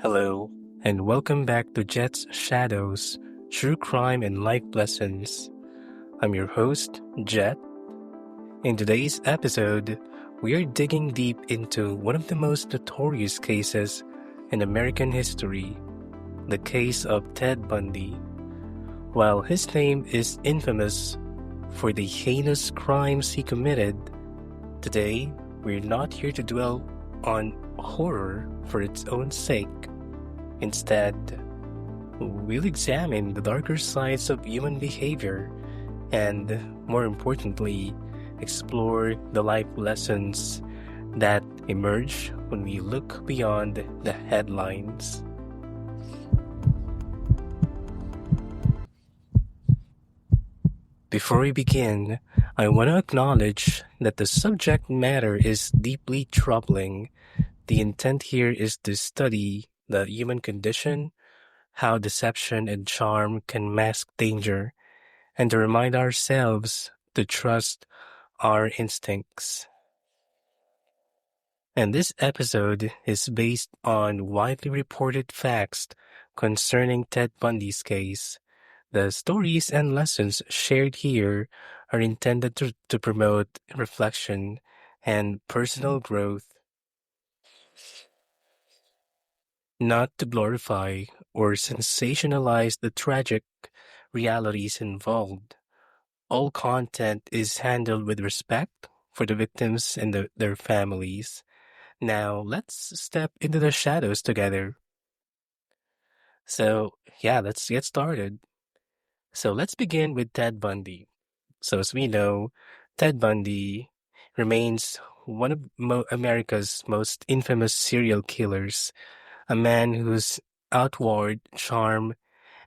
Hello, and welcome back to Jet's Shadows, True Crime and Life Lessons. I'm your host, Jet. In today's episode, we are digging deep into one of the most notorious cases in American history, the case of Ted Bundy. While his name is infamous for the heinous crimes he committed, today we're not here to dwell on horror for its own sake. Instead, we'll examine the darker sides of human behavior and, more importantly, explore the life lessons that emerge when we look beyond the headlines. Before we begin, I want to acknowledge that the subject matter is deeply troubling. The intent here is to study the human condition, how deception and charm can mask danger, and to remind ourselves to trust our instincts. And this episode is based on widely reported facts concerning Ted Bundy's case. The stories and lessons shared here are intended to promote reflection and personal growth, not to glorify or sensationalize the tragic realities involved. All content is handled with respect for the victims and their families. Now, let's step into the shadows together. Let's get started. So, let's begin with Ted Bundy. So, as we know, Ted Bundy remains one of America's most infamous serial killers, a man whose outward charm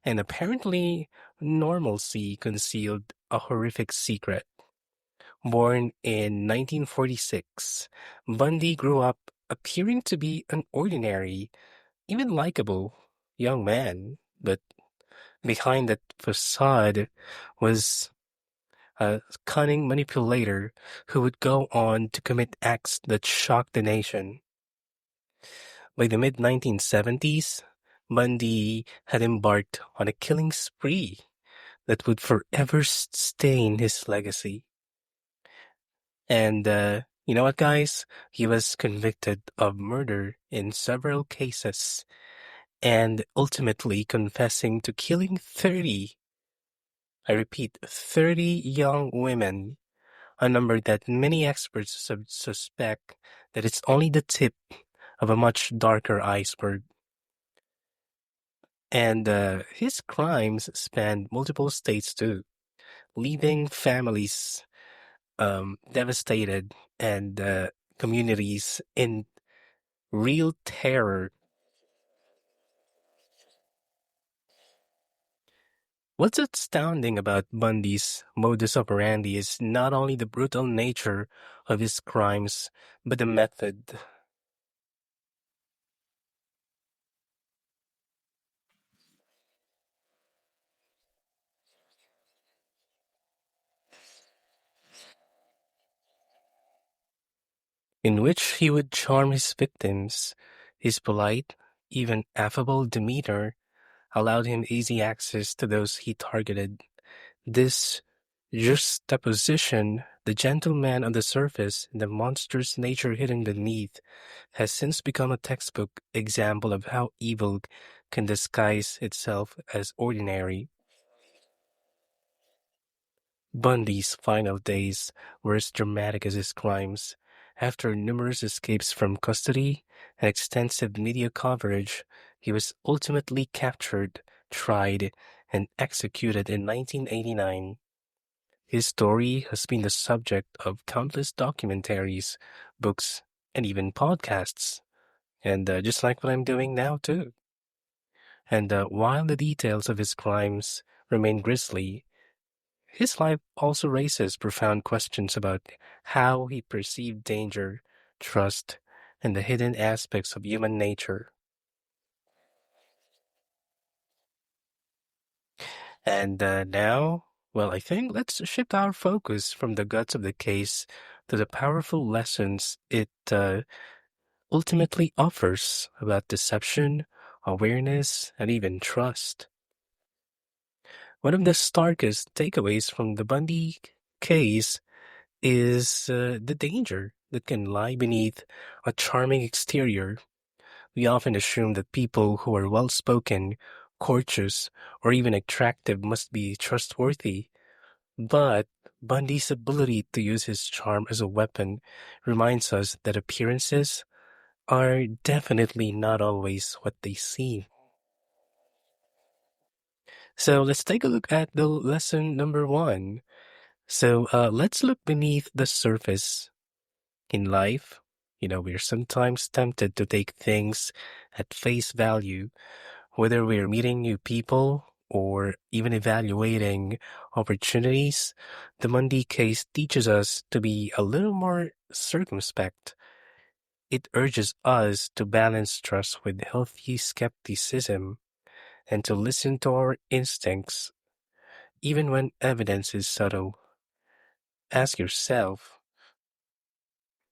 and apparently normalcy concealed a horrific secret. Born in 1946, Bundy grew up appearing to be an ordinary, even likable, young man, but behind that facade was a cunning manipulator who would go on to commit acts that shocked the nation. By the mid 1970s, Bundy had embarked on a killing spree that would forever stain his legacy. And you know what, guys? He was convicted of murder in several cases and ultimately confessing to killing 30, I repeat, 30 young women, a number that many experts suspect that it's only the tip of a much darker iceberg. And his crimes spanned multiple states too, leaving families devastated and communities in real terror. What's astounding about Bundy's modus operandi is not only the brutal nature of his crimes, but the method. In which he would charm his victims. His polite, even affable demeanor allowed him easy access to those he targeted. This juxtaposition, the gentleman on the surface and the monstrous nature hidden beneath, has since become a textbook example of how evil can disguise itself as ordinary. Bundy's final days were as dramatic as his crimes. After numerous escapes from custody and extensive media coverage, he was ultimately captured, tried, and executed in 1989. His story has been the subject of countless documentaries, books, and even podcasts. And just like what I'm doing now, too. And while the details of his crimes remain grisly, his life also raises profound questions about how he perceived danger, trust, and the hidden aspects of human nature. And now, well, I think let's shift our focus from the guts of the case to the powerful lessons it ultimately offers about deception, awareness, and even trust. One of the starkest takeaways from the Bundy case is the danger that can lie beneath a charming exterior. We often assume that people who are well spoken, courteous, or even attractive must be trustworthy. But Bundy's ability to use his charm as a weapon reminds us that appearances are definitely not always what they seem. So let's take a look at the lesson number one. Let's look beneath the surface. In life, we're sometimes tempted to take things at face value, whether we're meeting new people or even evaluating opportunities. The Mundy case teaches us to be a little more circumspect. It urges us to balance trust with healthy skepticism and to listen to our instincts, even when evidence is subtle. Ask yourself,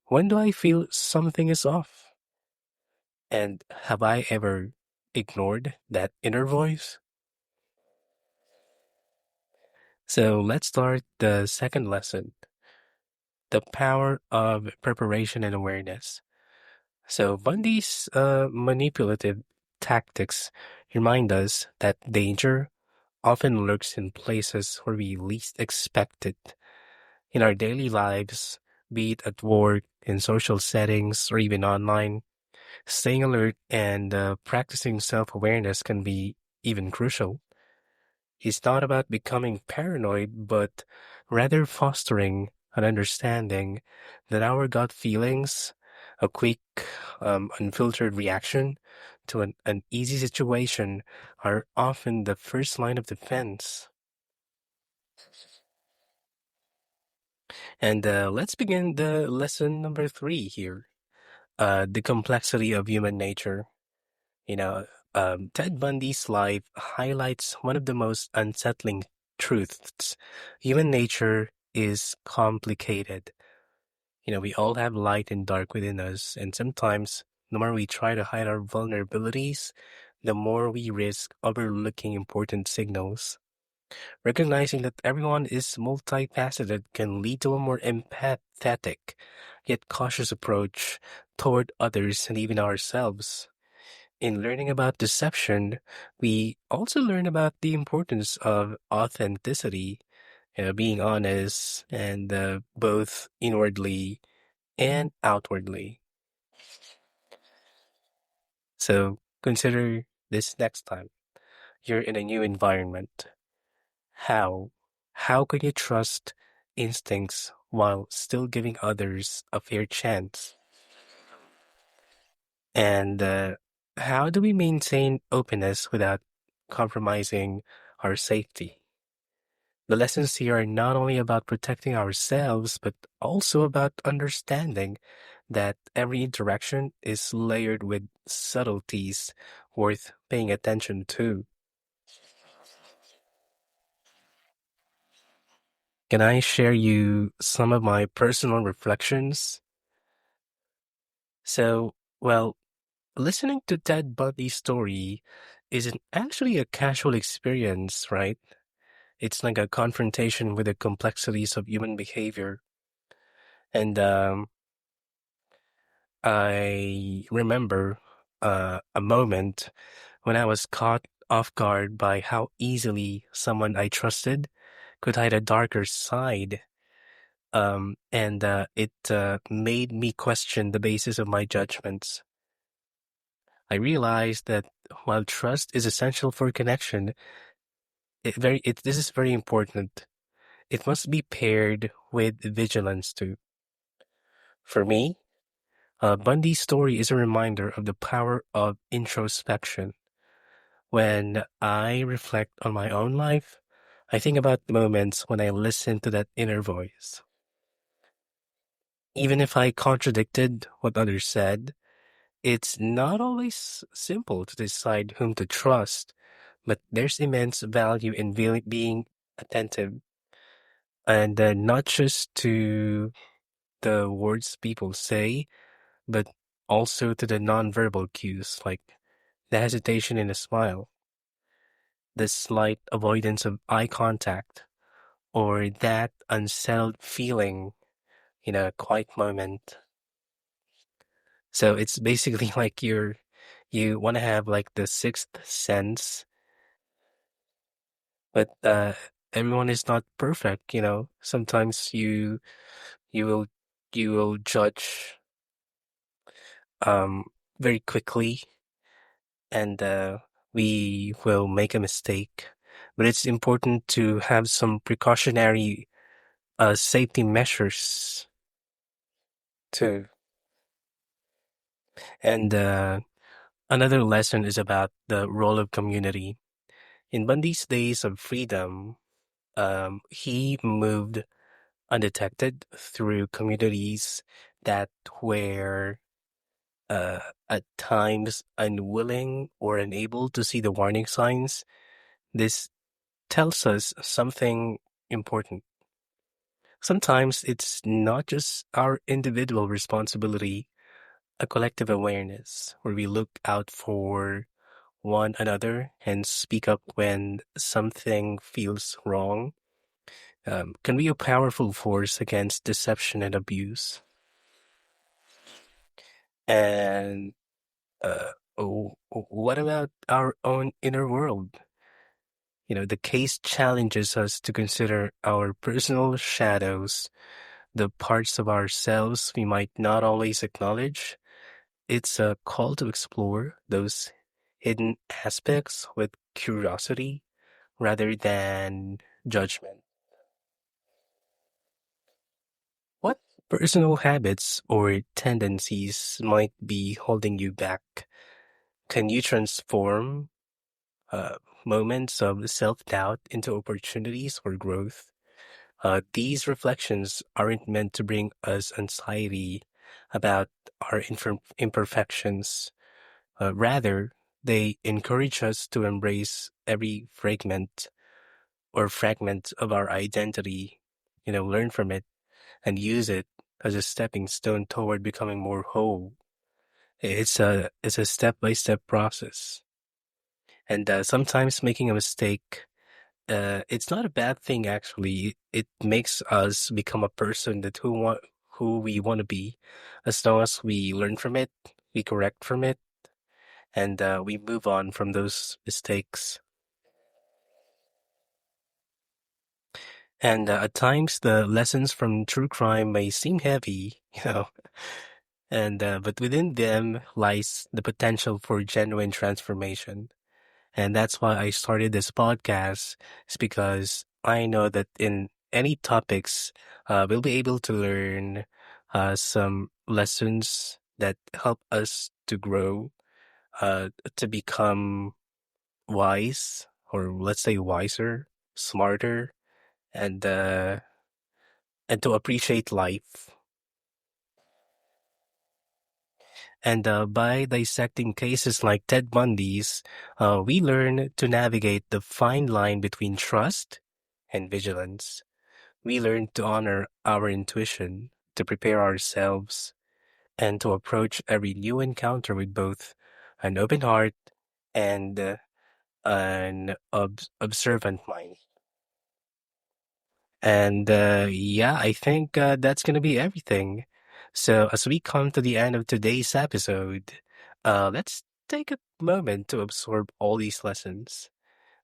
when do I feel something is off? And have I ever ignored that inner voice? So let's start the second lesson, the power of preparation and awareness. So Bundy's manipulative tactics remind us that danger often lurks in places where we least expect it. In our daily lives, be it at work, in social settings, or even online, staying alert and practicing self awareness can be even crucial. It's not about becoming paranoid, but rather fostering an understanding that our gut feelings, a quick, unfiltered reaction to an easy situation, are often the first line of defense. And let's begin the lesson number three here, the complexity of human nature. You know, Ted Bundy's life highlights one of the most unsettling truths. Human nature is complicated. We all have light and dark within us, and sometimes the more we try to hide our vulnerabilities, the more we risk overlooking important signals. Recognizing that everyone is multifaceted can lead to a more empathetic, yet cautious approach toward others and even ourselves. In learning about deception, we also learn about the importance of authenticity, being honest, and both inwardly and outwardly. So consider this next time you're in a new environment. How? How can you trust instincts while still giving others a fair chance? And how do we maintain openness without compromising our safety? The lessons here are not only about protecting ourselves, but also about understanding that every interaction is layered with subtleties worth paying attention to. Can I share you some of my personal reflections? So, well, listening to Ted Bundy's story isn't actually a casual experience, right? It's like a confrontation with the complexities of human behavior. And I remember a moment when I was caught off guard by how easily someone I trusted could hide a darker side. And it made me question the basis of my judgments. I realized that while trust is essential for connection, this is very important. It must be paired with vigilance too. For me, Bundy's story is a reminder of the power of introspection. When I reflect on my own life, I think about the moments when I listen to that inner voice. Even if I contradicted what others said, it's not always simple to decide whom to trust, but there's immense value in being attentive and not just to the words people say, but also to the nonverbal cues like the hesitation in a smile, the slight avoidance of eye contact, or that unsettled feeling in a quiet moment. So it's basically like you want to have like the sixth sense, but everyone is not perfect, you know. Sometimes you will you will judge um very quickly, and we will make a mistake. But it's important to have some precautionary safety measures too. And another lesson is about the role of community. In Bundy's days of freedom, he moved undetected through communities that were uh, at times unwilling or unable to see the warning signs. This tells us something important. Sometimes it's not just our individual responsibility, a collective awareness where we look out for one another and speak up when something feels wrong, can be a powerful force against deception and abuse. And what about our own inner world? You know, the case challenges us to consider our personal shadows, the parts of ourselves we might not always acknowledge. It's a call to explore those hidden aspects with curiosity rather than judgment. What personal habits or tendencies might be holding you back? Can you transform moments of self doubt into opportunities for growth? These reflections aren't meant to bring us anxiety about our imperfections. Rather, they encourage us to embrace every fragment of our identity, learn from it and use it as a stepping stone toward becoming more whole. It's a step-by-step process. And sometimes making a mistake, it's not a bad thing actually. It makes us become a person that who we want to be, as long as we learn from it, we correct from it, and we move on from those mistakes. And at times, the lessons from true crime may seem heavy, and but within them lies the potential for genuine transformation. And that's why I started this podcast, is because I know that in any topics, we'll be able to learn some lessons that help us to grow, to become wise, or let's say wiser, smarter, and uh, and to appreciate life. And by dissecting cases like Ted Bundy's, we learn to navigate the fine line between trust and vigilance. We learn to honor our intuition, to prepare ourselves, and to approach every new encounter with both an open heart and an observant mind. And yeah, I think that's going to be everything. So, as we come to the end of today's episode, let's take a moment to absorb all these lessons.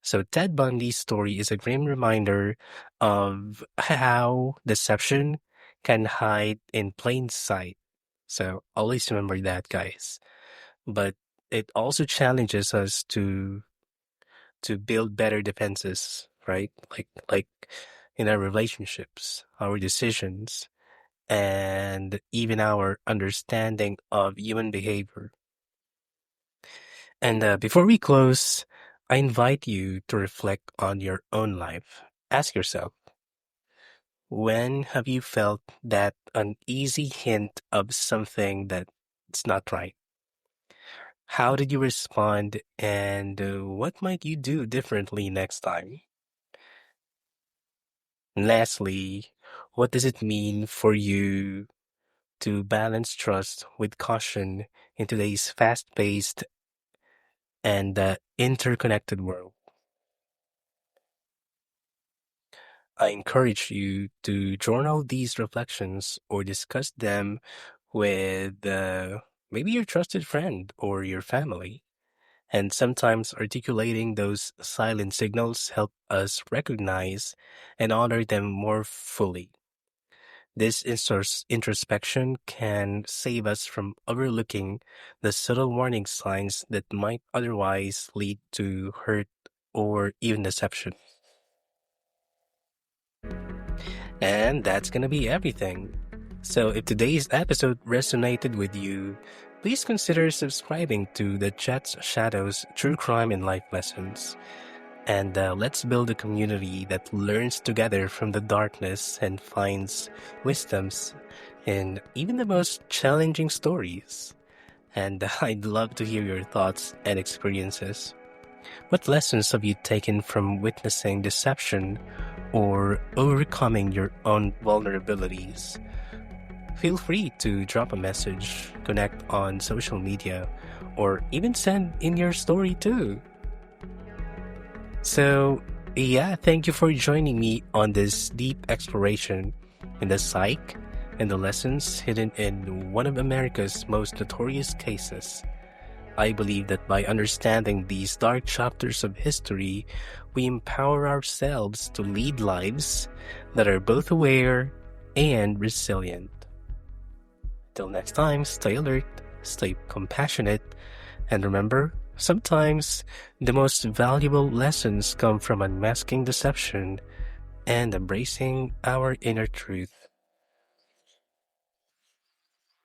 So, Ted Bundy's story is a grim reminder of how deception can hide in plain sight. So, always remember that, guys. But it also challenges us to build better defenses, right? Like in our relationships, our decisions, and even our understanding of human behavior. And before we close, I invite you to reflect on your own life. Ask yourself, when have you felt that uneasy hint of something that's not right? How did you respond, and what might you do differently next time? And lastly, what does it mean for you to balance trust with caution in today's fast paced and the interconnected world. I encourage you to journal these reflections or discuss them with maybe your trusted friend or your family. And sometimes articulating those silent signals help us recognize and honor them more fully. This introspection can save us from overlooking the subtle warning signs that might otherwise lead to hurt or even deception. And that's gonna be everything. So if today's episode resonated with you, please consider subscribing to the Chat's Shadows True Crime and Life Lessons. And let's build a community that learns together from the darkness and finds wisdoms in even the most challenging stories. And I'd love to hear your thoughts and experiences. What lessons have you taken from witnessing deception or overcoming your own vulnerabilities? Feel free to drop a message, connect on social media, or even send in your story too. So, yeah, thank you for joining me on this deep exploration in the psyche and the lessons hidden in one of America's most notorious cases. I believe that by understanding these dark chapters of history, we empower ourselves to lead lives that are both aware and resilient. Till next time, stay alert, stay compassionate, and remember, sometimes the most valuable lessons come from unmasking deception and embracing our inner truth.